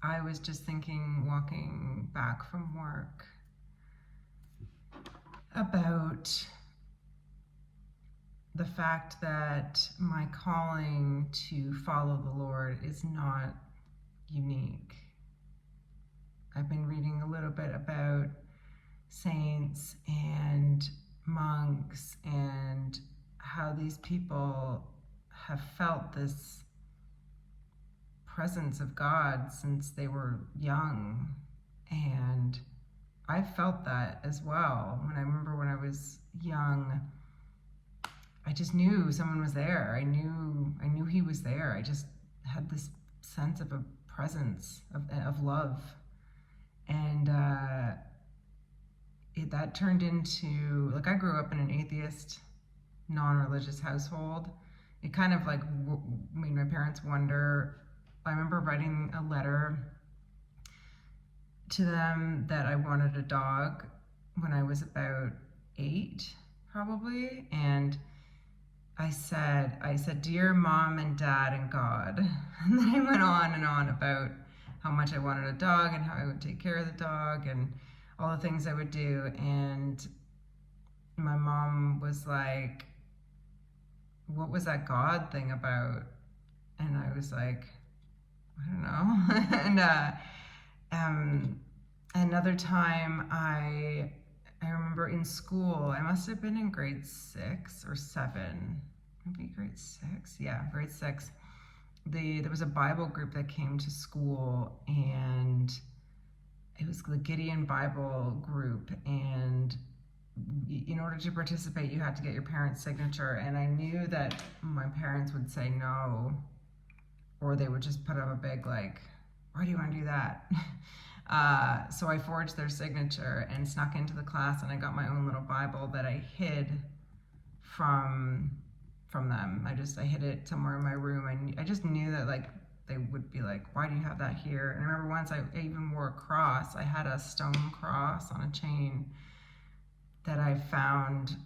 I was just thinking, walking back from work, about the fact that my calling to follow the Lord is not unique. I've been reading a little bit about saints and monks and how these people have felt this presence of God since they were young. And I felt that as well. When I remember when I was young, I just knew someone was there. I knew he was there. I just had this sense of a presence of love. And that turned into, like, I grew up in an atheist, non-religious household. It kind of like made my parents wonder. I remember writing a letter to them that I wanted a dog when I was about 8, probably. And I said, "Dear Mom and Dad and God." And then I went on and on about how much I wanted a dog and how I would take care of the dog and all the things I would do. And my mom was like, "What was that God thing about?" And I was like, "I don't know." And another time I remember in school, I must have been in grade 6 or 7, maybe grade 6. Yeah, grade 6. There was a Bible group that came to school, and it was the Gideon Bible group. And in order to participate, you had to get your parents' signature. And I knew that my parents would say no, or they would just put up a big, like, "Why do you want to do that?" So I forged their signature and snuck into the class, and I got my own little Bible that I hid from them. I hid it somewhere in my room. I just knew that, like, they would be like, "Why do you have that here?" And I remember once I even wore a cross. I had a stone cross on a chain that I found.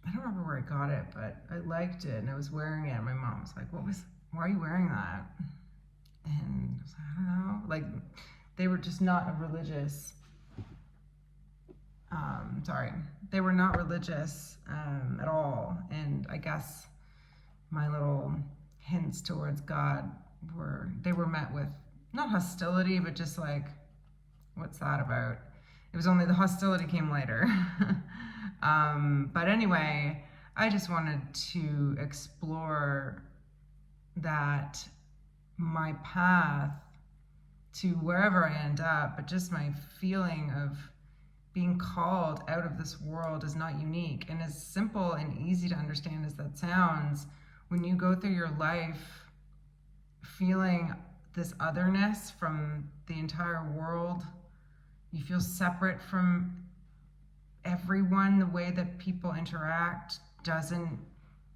I don't remember where I got it, but I liked it, and I was wearing it. And my mom was like, "Why are you wearing that?" And I was like, "I don't know." Like, they were just not a religious, they were not religious at all. And I guess my little hints towards God were met with not hostility, but just like, "What's that about?" It was only the hostility came later. But anyway, I just wanted to explore that my path to wherever I end up, but just my feeling of being called out of this world is not unique. And as simple and easy to understand as that sounds, when you go through your life feeling this otherness from the entire world, you feel separate from everyone. The way that people interact doesn't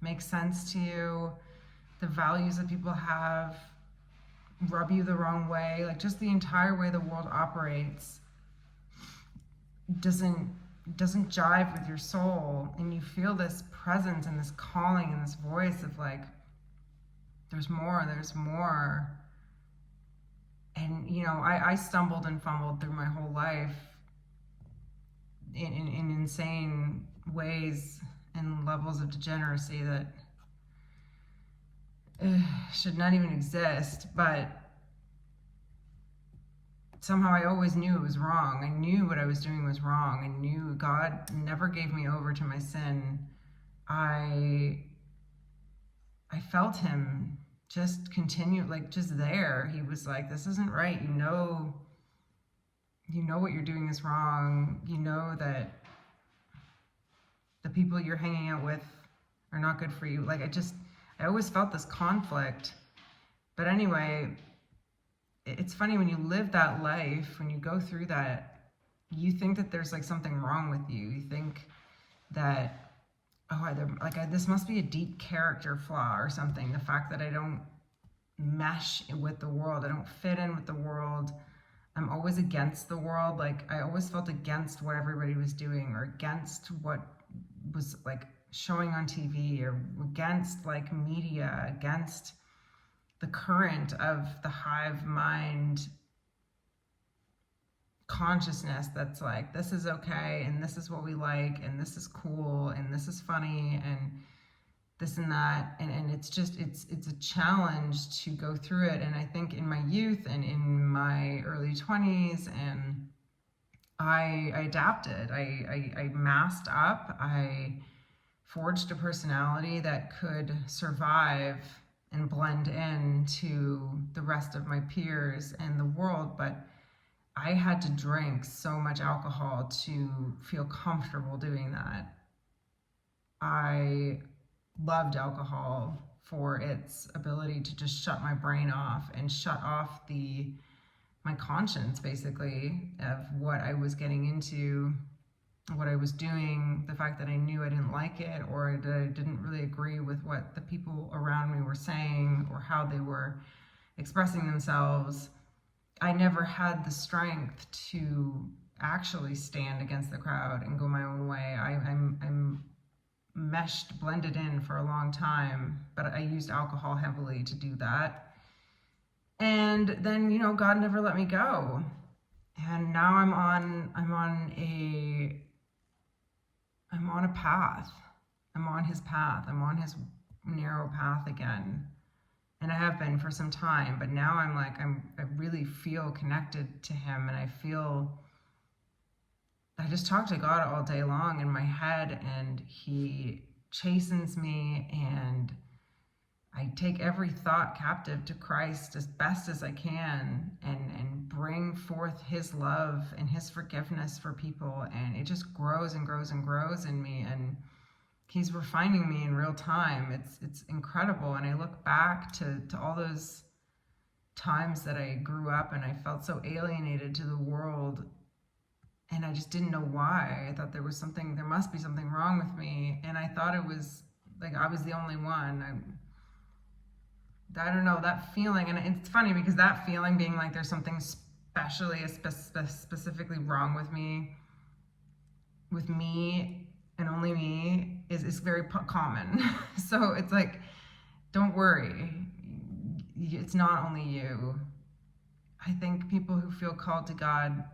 make sense to you. The values that people have rub you the wrong way. Like, just the entire way the world operates doesn't jive with your soul. And you feel this presence and this calling and this voice of, like, there's more. And I stumbled and fumbled through my whole life in insane ways and levels of degeneracy that should not even exist. But somehow I always knew it was wrong. I knew what I was doing was wrong. I knew God never gave me over to my sin. I felt him just continue, like, just there. He was like, "This isn't right. You know what you're doing is wrong. You know that the people you're hanging out with are not good for you." Like, I always felt this conflict. But anyway, it's funny when you live that life, when you go through that, you think that there's, like, something wrong with you. You think that, this must be a deep character flaw or something. The fact that I don't mesh with the world, I don't fit in with the world. I'm always against the world. Like, I always felt against what everybody was doing, or against what was, like, showing on TV, or against, like, media, against the current of the hive mind consciousness that's like, this is okay, and this is what we like, and this is cool, and this is funny, and this and that, and it's just it's a challenge to go through it. And I think in my youth and in my early 20s, and I adapted. I masked up. I forged a personality that could survive and blend in to the rest of my peers and the world. But I had to drink so much alcohol to feel comfortable doing that. I loved alcohol for its ability to just shut my brain off and shut off my conscience, basically, of what I was getting into, what I was doing, the fact that I knew I didn't like it, or that I didn't really agree with what the people around me were saying or how they were expressing themselves. I never had the strength to actually stand against the crowd and go my own way. I'm meshed, blended in for a long time, but I used alcohol heavily to do that. And then, God never let me go. And now I'm on a path. I'm on his path. I'm on his narrow path again. And I have been for some time, but now I really feel connected to him, and I just talk to God all day long in my head, and he chastens me, and I take every thought captive to Christ as best as I can, and bring forth his love and his forgiveness for people. And it just grows and grows and grows in me. And he's refining me in real time. It's incredible. And I look back to all those times that I grew up and I felt so alienated to the world, and I just didn't know why. I thought there must be something wrong with me. And I thought it was like I was the only one. I don't know, that feeling. And it's funny because that feeling, being like there's something specifically wrong with me and only me, is very common. So it's like, don't worry, it's not only you. I think people who feel called to God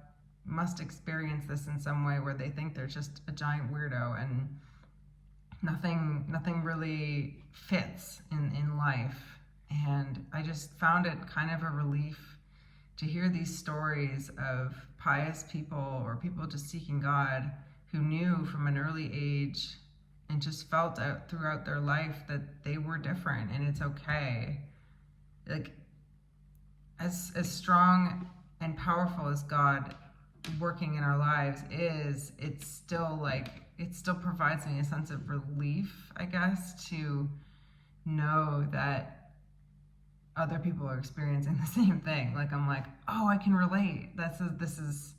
must experience this in some way, where they think they're just a giant weirdo and nothing really fits in life. And I just found it kind of a relief to hear these stories of pious people, or people just seeking God, who knew from an early age and just felt out throughout their life that they were different, and it's okay. Like, as strong and powerful as God working in our lives is, it still provides me a sense of relief, I guess, to know that other people are experiencing the same thing. Like, I'm like, oh, I can relate. This is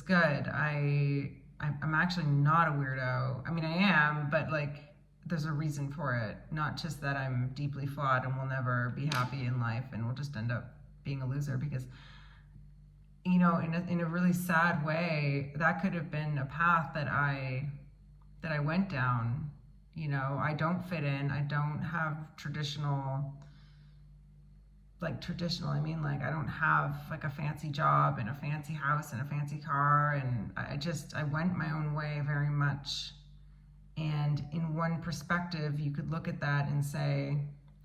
good. I'm actually not a weirdo. I mean, I am, but like, there's a reason for it. Not just that I'm deeply flawed and will never be happy in life and will just end up being a loser, because, in a really sad way, that could have been a path that I went down. I don't fit in. I don't have traditional, I mean, like, I don't have like a fancy job and a fancy house and a fancy car, and I went my own way very much. And in one perspective, you could look at that and say,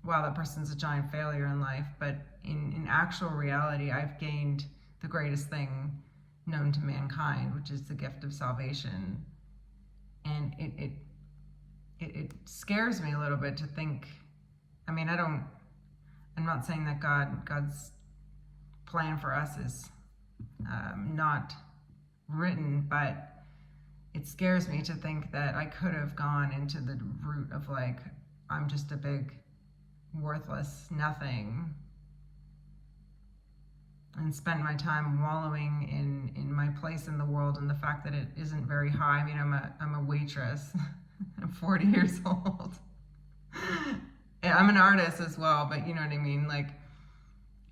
wow, that person's a giant failure in life. But in actual reality, I've gained the greatest thing known to mankind, which is the gift of salvation. And it scares me a little bit to think, I mean, I'm not saying that God's plan for us is not written, but it scares me to think that I could have gone into the route of like, I'm just a big worthless nothing, and spent my time wallowing in my place in the world and the fact that it isn't very high. I mean, I'm a waitress. I'm 40 years old. I'm an artist as well, but you know what I mean? Like,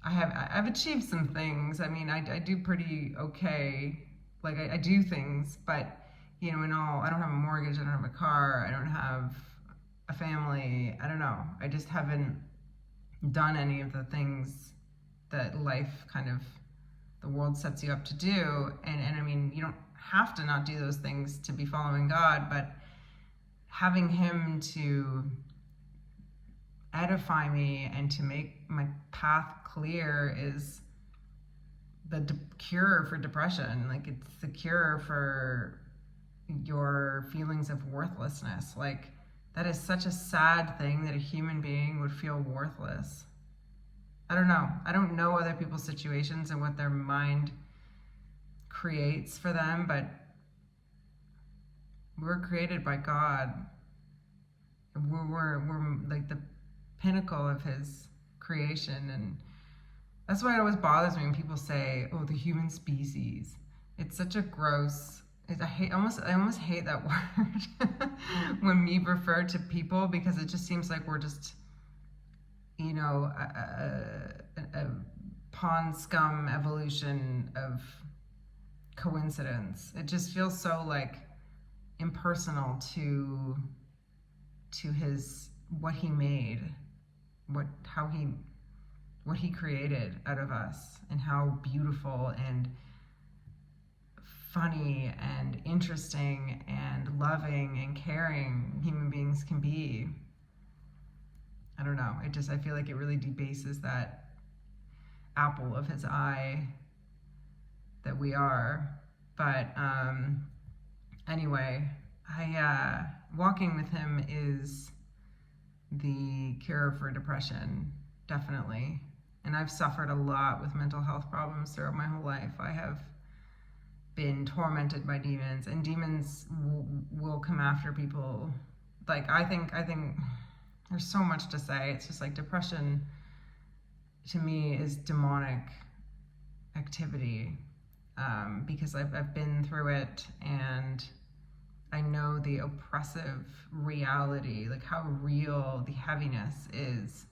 I've achieved some things. I mean, I do pretty okay. Like, I do things, but in all, I don't have a mortgage, I don't have a car, I don't have a family, I don't know. I just haven't done any of the things that life kind of, the world sets you up to do. And I mean, you don't have to not do those things to be following God, but having him to edify me and to make my path clear is the cure for depression. Like, it's the cure for your feelings of worthlessness. Like, that is such a sad thing, that a human being would feel worthless. I don't know. I don't know other people's situations and what their mind creates for them, but we're created by God. We're like the pinnacle of his creation, and that's why it always bothers me when people say, "Oh, the human species." It's such a gross. I almost hate that word when we refer to people, because it just seems like we're just, you know, a pond scum evolution of coincidence. It just feels so like impersonal to his, what he made, what he created out of us, and how beautiful and funny and interesting and loving and caring human beings can be. I don't know. I feel like it really debases that apple of his eye that we are. But anyway, walking with him is the cure for depression, definitely. And I've suffered a lot with mental health problems throughout my whole life. I have been tormented by demons, and demons will come after people. Like, I think there's so much to say. It's just like, depression to me is demonic activity, because I've been through it, and I know the oppressive reality, like how real the heaviness is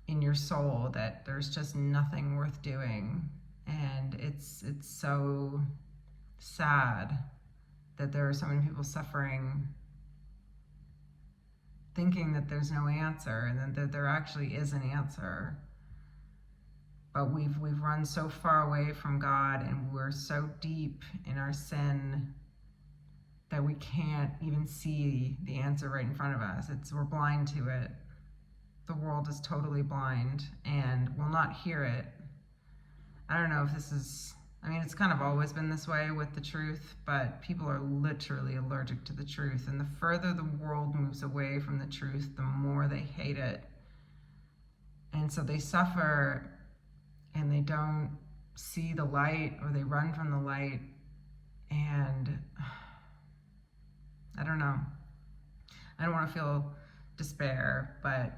in your soul, that there's just nothing worth doing. And it's so sad that there are so many people suffering, thinking that there's no answer, and that there actually is an answer. But we've run so far away from God, and we're so deep in our sin that we can't even see the answer right in front of us. We're blind to it. The world is totally blind and will not hear it. I don't know if this is, I mean, it's kind of always been this way with the truth, but people are literally allergic to the truth. And the further the world moves away from the truth, the more they hate it. And so they suffer, and they don't see the light, or they run from the light. And I don't know. I don't want to feel despair, but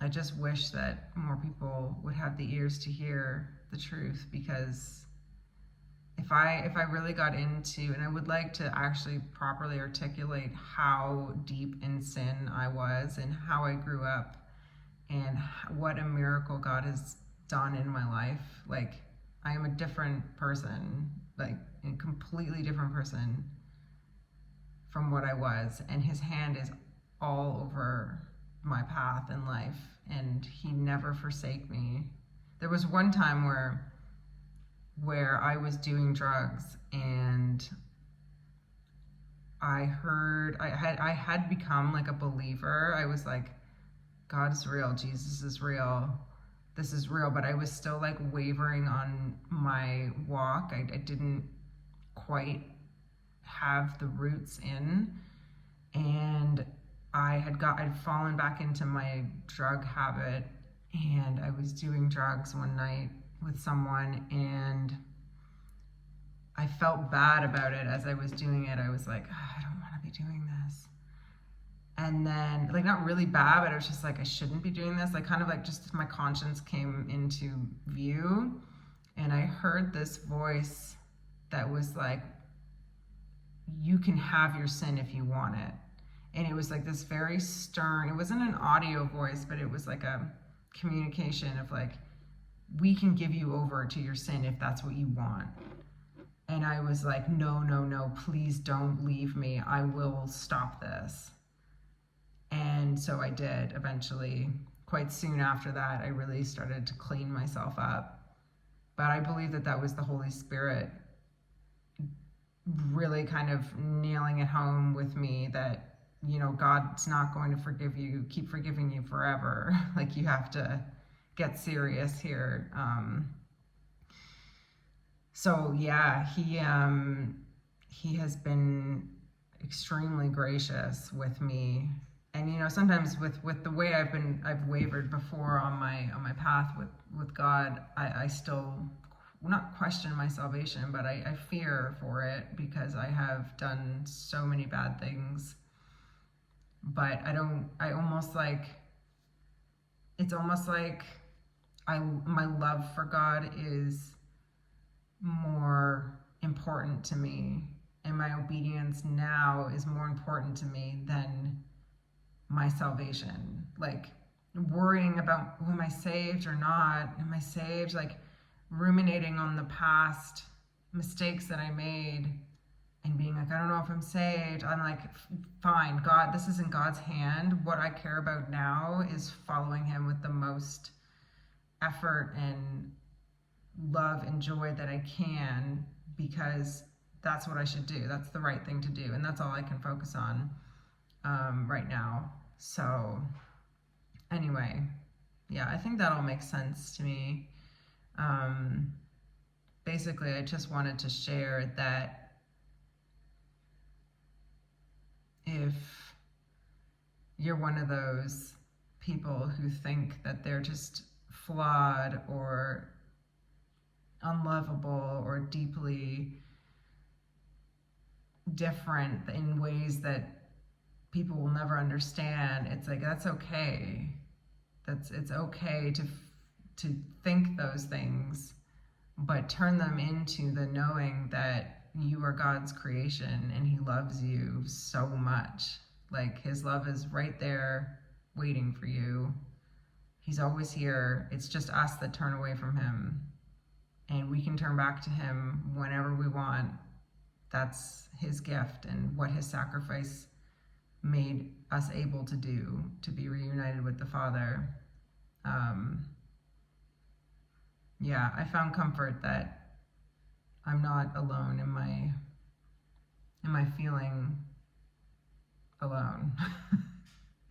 I just wish that more people would have the ears to hear the truth. Because if I really got into, and I would like to actually properly articulate how deep in sin I was, and how I grew up, and what a miracle God has done in my life. Like, I am a different person, like a completely different person from what I was, and his hand is all over my path in life, and he never forsake me. There was one time where I was doing drugs, and I had become like a believer. I was like, God is real, Jesus is real, this is real, but I was still like wavering on my walk. I didn't quite have the roots in, and I'd fallen back into my drug habit, and I was doing drugs one night with someone, and I felt bad about it as I was doing it. I was like, I don't want to be doing this. And then, like, not really bad, but I was just like, I shouldn't be doing this. Like, kind of like just my conscience came into view, and I heard this voice that was like, you can have your sin if you want it. And it was like this very stern, it wasn't an audio voice, but it was like a communication of like, we can give you over to your sin if that's what you want. And I was like, no, please don't leave me. I will stop this. And so I did eventually, quite soon after that, I really started to clean myself up. But I believe that that was the Holy Spirit really kind of nailing it home with me that, you know, God's not going to forgive you, keep forgiving you forever. Like, you have to get serious here. So yeah, he has been extremely gracious with me. And you know, sometimes with the way I've wavered before on my path with God, I still not question my salvation, but I fear for it because I have done so many bad things. But I almost like, it's almost like my love for God is more important to me, and my obedience now is more important to me than my salvation. Like, worrying about, oh, am I saved or not? Am I saved? Like, ruminating on the past mistakes that I made and being like, I don't know if I'm saved. I'm like, fine, God, this is in God's hand. What I care about now is following him with the most effort and love and joy that I can, because that's what I should do. That's the right thing to do, and that's all I can focus on right now. So anyway, yeah, I think that all makes sense to me. Basically, I just wanted to share that if you're one of those people who think that they're just flawed or unlovable or deeply different in ways that people will never understand, it's like, that's okay. It's okay to think those things, but turn them into the knowing that you are God's creation and he loves you so much. Like, his love is right there waiting for you. He's always here. It's just us that turn away from him, and we can turn back to him whenever we want. That's his gift and what his sacrifice made us able to do, to be reunited with the Father. Yeah, I found comfort that I'm not alone in my feeling alone.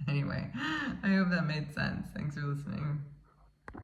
Anyway, I hope that made sense. Thanks for listening.